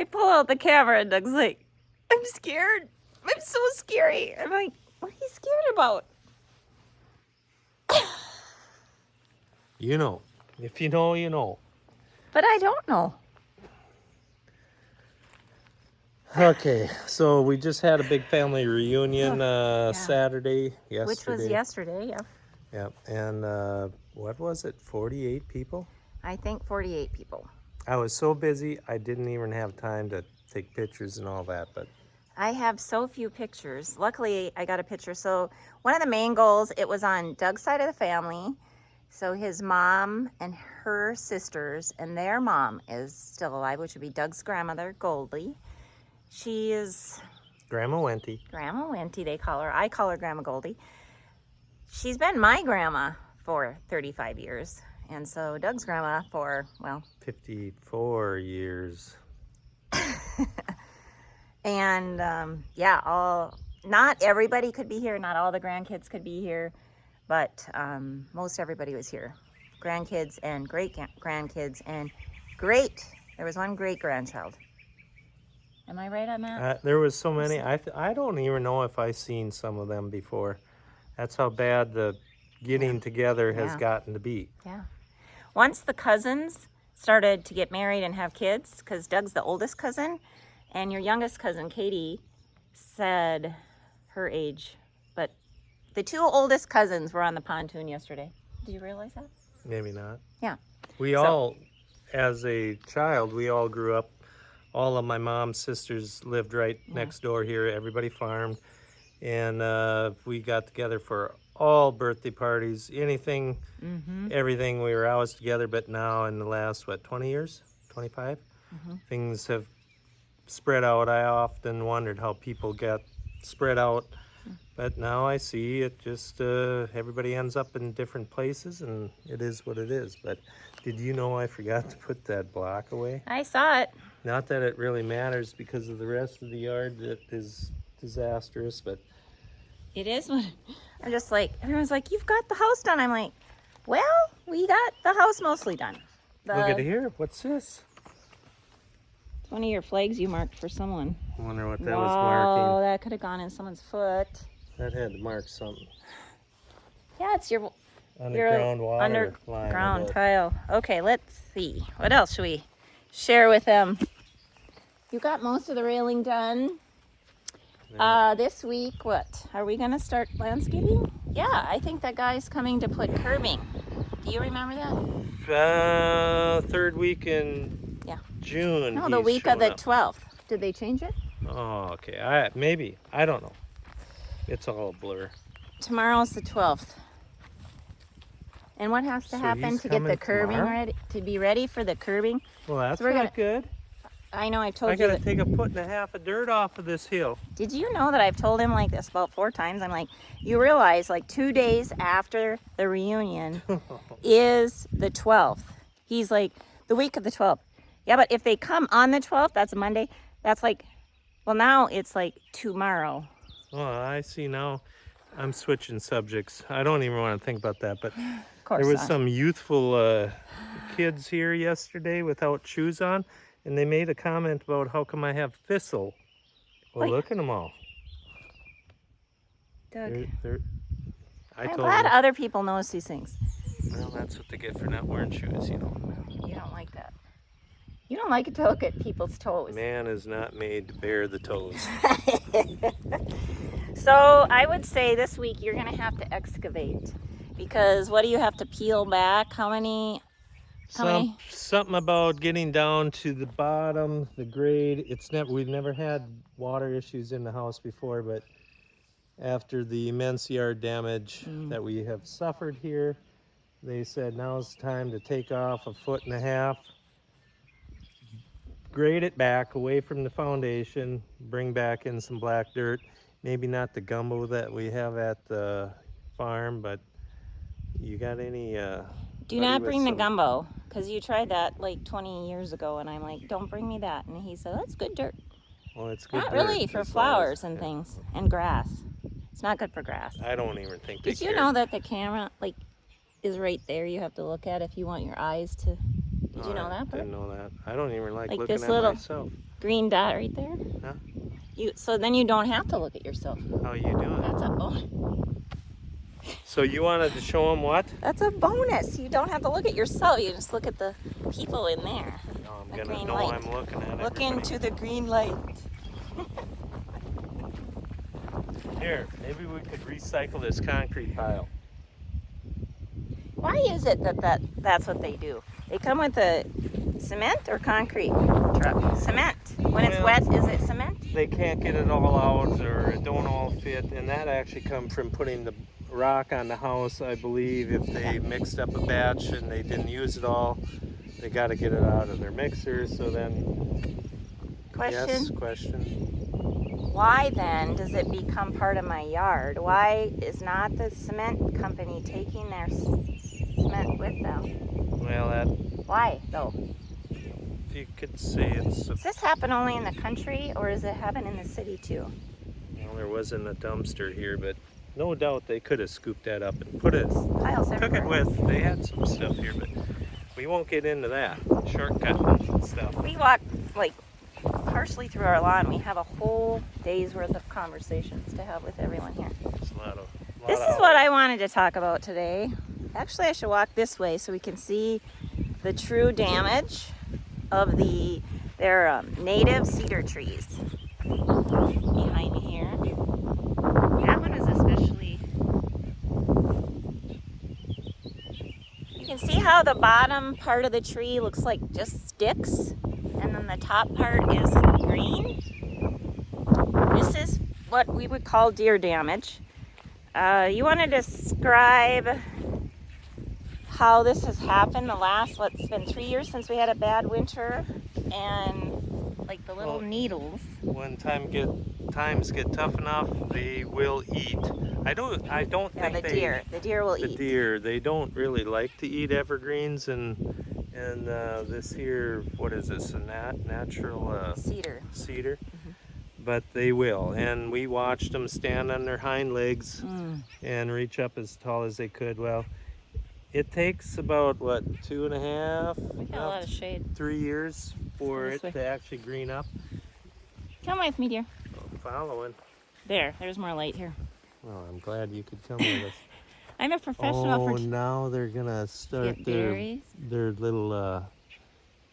I pull out the camera and Doug's like, I'm scared. I'm so scary. I'm like, what are you scared about? You know. If you know, you know. But I don't know. Okay, so we just had a big family reunion Yeah. Saturday, yesterday. Which was yesterday, yeah. Yep, and what was it, 48 people? I think 48 people. I was so busy, I didn't even have time to take pictures and all that, but... I have so few pictures. Luckily, I got a picture. So one of the main goals, it was on Doug's side of the family. So his mom and her sisters and their mom is still alive, which would be Doug's grandmother, Goldie. She is... Grandma Wenty. Grandma Wenty, they call her. I call her Grandma Goldie. She's been my grandma for 35 years. And so Doug's grandma for, well... 54 years. And yeah, not everybody could be here. Not all the grandkids could be here, but most everybody was here. Grandkids and great grandkids and there was one great grandchild. Am I right on that? There was so many. I don't even know if I've seen some of them before. That's how bad the getting together has gotten to be. Yeah. Once the cousins started to get married and have kids, because Doug's the oldest cousin, and your youngest cousin, Katie, said her age, but the two oldest cousins were on the pontoon yesterday. Did you realize that? Maybe not. Yeah. We all, as a child, we all grew up. All of my mom's sisters lived right next door here. Everybody farmed. And we got together for all birthday parties, anything, everything. We were always together. But now in the last, 20 years, 25, things have spread out. I often wondered how people get spread out, but now I see it just everybody ends up in different places, and it is what it is. But did you know I forgot to put that block away? I saw it. Not that it really matters because of the rest of the yard that is disastrous, but it is what I'm just like, everyone's like, you've got the house done. I'm like, well, we got the house mostly done. Look at here. What's this? One of your flags you marked for someone. I wonder what that was marking. Oh, that could have gone in someone's foot. That had to mark something. Yeah, it's your underground water underground tile. Okay, let's see. What else should we share with them? You got most of the railing done. Yeah. This week, what? Are we going to start landscaping? Yeah, I think that guy's coming to put curbing. Do you remember that? Third week in June. No, the week of the 12th. Did they change it? Oh, okay. Maybe. I don't know. It's all a blur. Tomorrow's the 12th. And what has to happen to get the curbing ready? To be ready for the curbing? Well, that's not good. I know, I told you. I gotta take 1.5 feet of dirt off of this hill. Did you know that I've told him like this about 4 times? I'm like, you realize like 2 days after the reunion is the 12th. He's like, the week of the 12th. Yeah, but if they come on the 12th, that's a Monday. That's like, well, now it's like tomorrow. Oh, I see now. I'm switching subjects. I don't even want to think about that, but there was some youthful kids here yesterday without shoes on, and they made a comment about how come I have thistle. Well, look at them all. Doug, I'm glad other people notice these things. Well, that's what they get for not wearing shoes, you know. You don't like that. You don't like to look at people's toes. Man is not made to bear the toes. So I would say this week you're going to have to excavate, because what do you have to peel back? How many? Something about getting down to the bottom, the grade. We've never had water issues in the house before, but after the immense yard damage that we have suffered here, they said now's the time to take off 1.5 feet. Grade it back away from the foundation, bring back in some black dirt. Maybe not the gumbo that we have at the farm, but you got any... Do not bring the gumbo, because you tried that like 20 years ago, and I'm like, don't bring me that. And he said, that's good dirt. Well, it's good Not dirt, really for flowers and things, and grass. It's not good for grass. I don't even think they Did you know that the camera like is right there? You have to look at if you want your eyes to Did you know that part? Didn't know that. I don't even like looking this at little myself. green dot right there. Huh? So then you don't have to look at yourself. How you doing? That's a bonus. So you wanted to show them what? That's a bonus. You don't have to look at yourself. You just look at the people in there. No, I'm The gonna green know light. I'm looking at Look everybody. into the green light. Here, maybe we could recycle this concrete pile. Why is it that's what they do? They come with the cement or concrete? Cement. When it's wet, is it cement? They can't get it all out, or it don't all fit, and that actually comes from putting the rock on the house, I believe. If they mixed up a batch and they didn't use it all, they got to get it out of their mixer. So then, Question. yes, question. Why then does it become part of my yard? Why is not the cement company taking their cement with them? Well, that Why though? you could say it's. Does this happen only in the country or does it happen in the city too? Well, there wasn't a dumpster here, but no doubt they could have scooped that up and put it. Piles Took it everywhere. with. They had some stuff here, but we won't get into that. Shortcut and stuff. We walk like partially through our lawn. We have a whole day's worth of conversations to have with everyone here. It's a lot of. This is what I wanted to talk about today. Actually, I should walk this way so we can see the true damage of their native cedar trees behind me here. That one is especially. You can see how the bottom part of the tree looks like just sticks, and then the top part is green. This is what we would call deer damage. You want to describe how this has happened the last, it's been 3 years since we had a bad winter, and like the little needles. When times get tough enough, they will eat. I don't Yeah, think the deer will the eat. deer, they don't really like to eat evergreens, and this here, what is this, a natural Cedar. cedar? But they will, and we watched them stand on their hind legs and reach up as tall as they could. Well, it takes about, what, 2.5, We got a lot of shade. 3 years for This it way. to actually green up. Come with me, dear. I'm following. There's more light here. Well, I'm glad you could come with us. I'm a professional Oh, for now they're gonna start get berries. their little,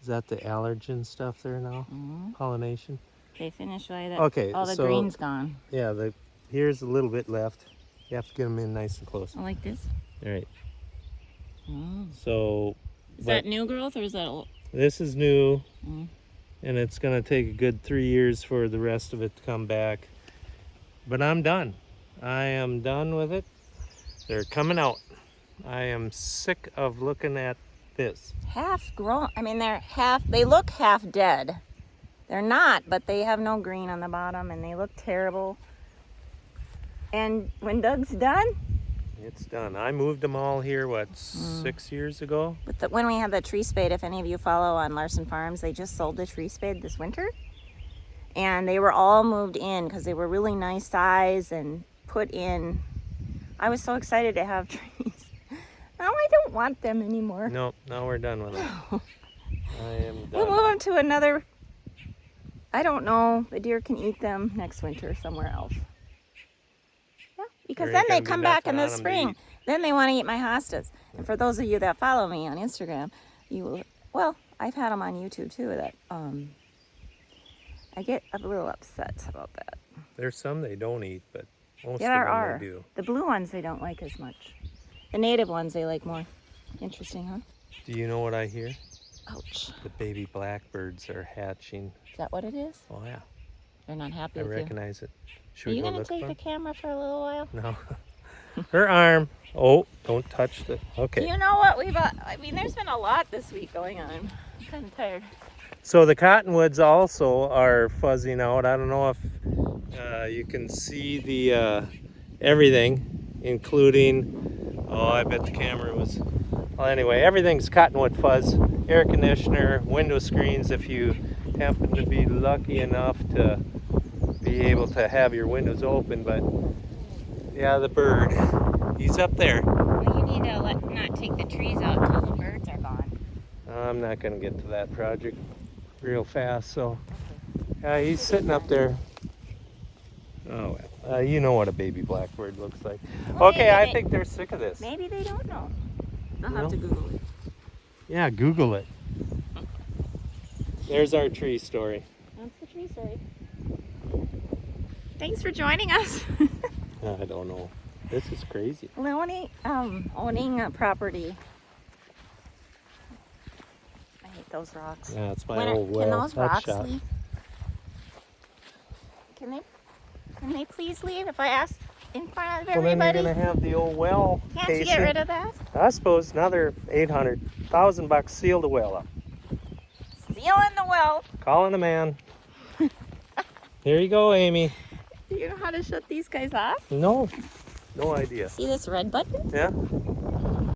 is that the allergen stuff there now? Mhm. Pollination? Okay, finish while Okay, all the so- green's gone. Yeah, here's a little bit left. You have to get them in nice and close. I like this. All right, Mm. so Is but that new growth or is that old? this is new, Mm. and it's gonna take a good 3 years for the rest of it to come back. But I'm done. I am done with it. They're coming out. I am sick of looking at this. Half grown. I mean, they look half dead. They're not, but they have no green on the bottom and they look terrible. And when Doug's done, It's done. I moved them all here, what, 6 years ago? when we had the tree spade, if any of you follow on Larson Farms, they just sold the tree spade this winter. And they were all moved in because they were really nice size and put in. I was so excited to have trees. Now I don't want them anymore. No, now we're done with them. I am We'll done. move them to another. I don't know. The deer can eat them next winter somewhere else. Yeah, because There then ain't they gonna be come back in nothing the on 'em to spring. eat. Then they want to eat my hostas. And for those of you that follow me on Instagram, you will. Well, I've had them on YouTube too. That I get a little upset about that. There's some they don't eat, but most Yeah, there of them are. they do. The blue ones they don't like as much. The native ones they like more. Interesting, huh? Do you know what I hear? Ouch. The baby blackbirds are hatching. Is that what it is? Oh yeah, They're not happy I with you. recognize it. Should Are we you go gonna look take for the 'em? camera for a little while? No. Her arm. Oh, don't touch the. Okay. You know what we bought? I mean, there's been a lot this week going on. I'm kind of tired. So the cottonwoods also are fuzzing out. I don't know if you can see the everything, including. Oh, I bet the camera was. Well, anyway, everything's cottonwood fuzz. Air conditioner, window screens. If you happen to be lucky enough to be able to have your windows open, but yeah, the bird, he's up there. Well, you need to not take the trees out until the birds are gone. I'm not gonna get to that project real fast, so he's sitting up there. Oh, well, you know what a baby blackbird looks like. Well, Okay, maybe I they- think they're sick of this. Maybe they don't know. I'll No. have to Google it. Yeah, Google it. There's our tree story. That's the tree story. Thanks for joining us. I don't know. This is crazy. Owning a property. I hate those rocks. Yeah, it's my When old can well. those That's rocks shot. leave? Can they please leave if I ask in front of Well, then everybody? you're gonna have the old well. Can't you Casey. get rid of that? I suppose another $800,000 seal the well up. Sealing the well. Calling the man. Here you go, Amy. Do you know how to shut these guys off? No idea. See this red button? Yeah.